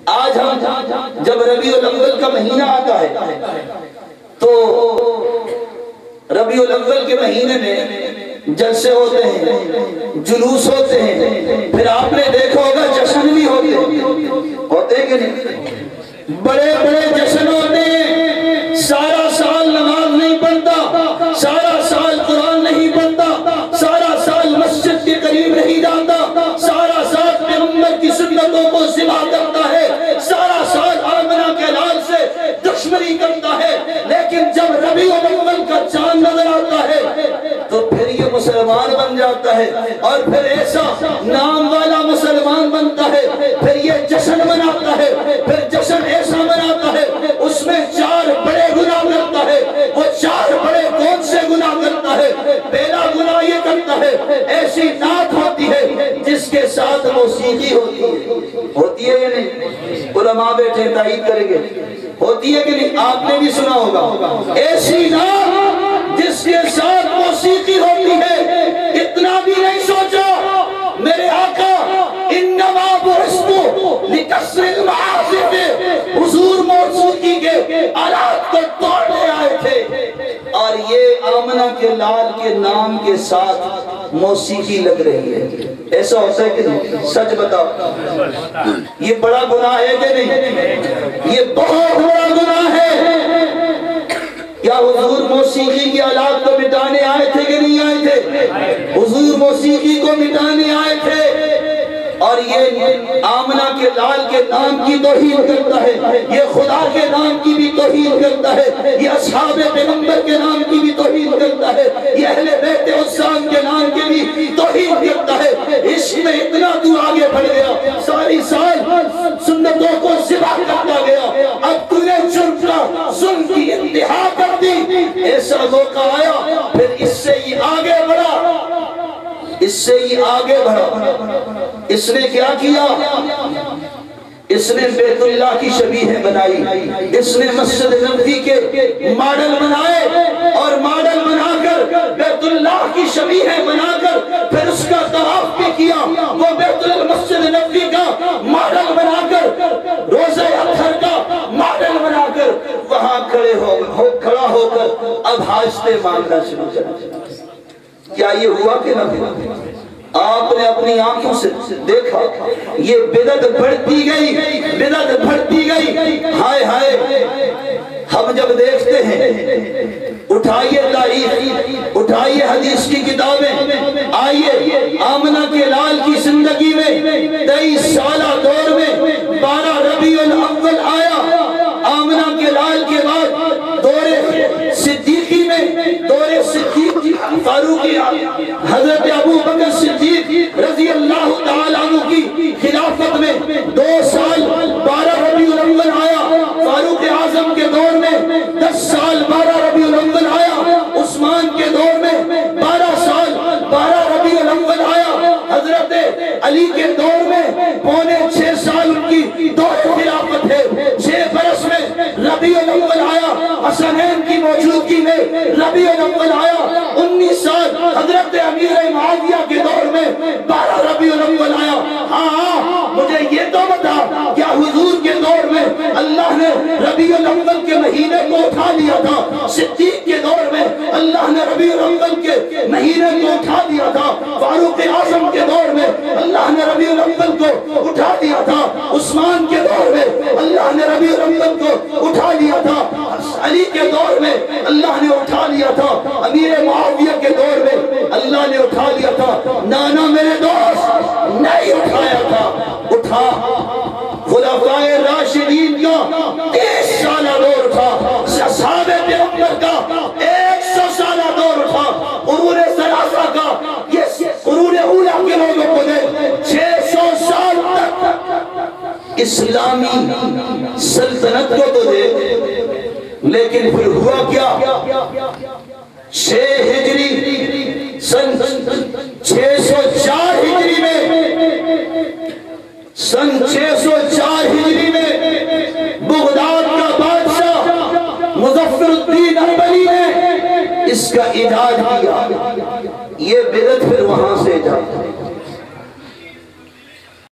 آج ہم جب ربیع الاول کا مہینہ آتا ہے تو ربیع الاول کے مہینے میں جلسے ہوتے ہیں، جلوس ہوتے ہیں، پھر آپ نے دیکھا ہوگا جشن بھی ہوتے ہیں کہ نہیں؟ بڑے بڑے جشن ہوتے ہیں، سارا سال نماز نہیں پڑھتا، سارا سال قرآن نہیں پڑھتا، سارا سال مسجد کے قریب نہیں جاتا، سارا سال پیغمبر کی سنتوں کو ذبح کرتا ہے، سارا سال آمنہ کے لال سے دشمنی کرتا ہے، لیکن جب ربیع الاول کا چاند نظر آتا ہے تو پھر یہ مسلمان بن جاتا ہے، اور پھر ایسا نام والا مسلمان بنتا ہے، پھر یہ جشن مناتا ہے، پھر جشن ایسا مناتا ہے، اس میں 4 بڑے گناہ کرتا ہے۔ وہ 4 بڑے کون سے گناہ کرتا ہے؟ پہلا گناہ یہ کرتا ہے، ایسی نعت ہوتی ہے جس کے ساتھ موسیقی ہوتی ہے یا نہیں؟ علماء بیٹھے تائید کریں گے، ہوتی ہے کہ نہیں؟ آپ نے بھی سنا ہوگا، ایسی نعت جس کے ساتھ موسیقی ہوتی ہے۔ اتنا بھی نہیں سوچا میرے آقا انما بعثت لکسر المعازف، حضور موسیقی کے آلات کو توڑنے آئے تھے، اور یہ آمنہ کے لال کے نام کے ساتھ موسیقی لگ رہی ہے۔ ایسا ہوتا ہے کہ نہیں؟ سچ بتاؤ، یہ بڑا گناہ ہے کہ نہیں؟ یہ بہت بڑا گناہ ہے۔ کیا حضور موسیقی کی آلات کو مٹانے آئے تھے کہ نہیں آئے تھے؟ حضور موسیقی کو مٹانے آئے تھے، اور یہ آمنہ کے لال کے نام کی توہین کرتا ہے، یہ خدا کے نام کی بھی توہین کرتا ہے، یہ اصحاب پیغمبر کے نام کی بھی توہین کرتا ہے، یہ اہل بیت عثمان کے نام کی بھی توہین کرتا ہے۔ اس میں اتنا تو آگے بڑھ گیا، ساری سال سنتوں کو ذبح کرتا گیا، اب تو نے جرم کا ظلم کی انتہا کر دی۔ ایسا موقع آیا، پھر اس سے یہ آگے بڑھا، اس سے یہ آگے بڑھا۔ اس نے کیا کیا؟ اس نے بیت اللہ کی شبیہ بنائی، اس نے مسجد نبوی کے ماڈل بنائے، اور ماڈل بنا کر بیت اللہ کی شبیہ بنا کر پھر اس کا طواف بھی کیا، وہ بیت المسجد نبوی کا ماڈل بنا کر، روزہ اطہر کا ماڈل بنا کر وہاں کھڑا ہو کر اب حاجتیں مانگنا شروع کر۔ کیا یہ ہوا کہ نہ ہوا؟ آپ نے اپنی آنکھوں سے دیکھا، یہ بدعت بڑھتی گئی، بدعت بڑھتی گئی۔ ہائے ہائے، ہم جب دیکھتے ہیں، اٹھائیے تاریخ، اٹھائیے حدیث کی کتابیں، آئیے آمنہ کے لال کی زندگی میں 23 سالہ دور میں 12 ربیع الاول آیا، آمنہ کے لال کے بعد دور صدیقی میں، دور صدیق فاروقی حضرت ابو بکر صدیق رضی اللہ تعالیٰ عنہ کی خلافت میں 2 سال 12 ربیع الاول آیا، فاروق اعظم کے دور میں 10 سال 12 ربیع الاول آیا، عثمان کے دور میں 12 سال 12 ربیع الاول آیا، حضرت علی کے دور میں 5.5 سال ان کی دور خلافت ہے، 6 برس میں ربیع الاول آیا، حسنین کی موجودگی میں ربیع الاول آیا، 19 سال حضرت امیر معاویہ کے دور میں 12 ربیع الاول آیا۔ ہاں مجھے یہ تو بتا، کیا حضور کے دور میں اللہ نے ربیع الاول کے مہینے کو اٹھا لیا تھا؟ صدیق کے دور میں اللہ نے ربیع الاول کے مہینے کو اٹھا لیا تھا، فاروق اعظم کے دور میں اللہ نے ربیع الاول کو اٹھا لیا تھا، عثمان کے دور میں اللہ نے ربیع الاول کو اٹھا لیا تھا، علی کے دور میں اللہ نے اٹھا لیا تھا، امیر معاویہ کے دور میں اللہ نے اٹھا لیا تھا۔ نانا میرے دوست نہیں اٹھایا تھا، اٹھا خلفائے راشدین کا 30 سالہ دور تھا، اصحاب پیغمبر کا 100 سالہ دور تھا، قرون ثلاثہ کا، یہ قرون اولیٰ کے لوگوں کو دے 600 سال تک اسلامی سلطنت کو تو دے، لیکن پھر ہوا کیا؟ 6 ہجری سن 604 ہجری میں، سن 604 ہجری میں بغداد کا بادشاہ مظفر الدین اربلی نے اس کا ایجاد کیا۔ یہ بدعت پھر وہاں سے ایجاد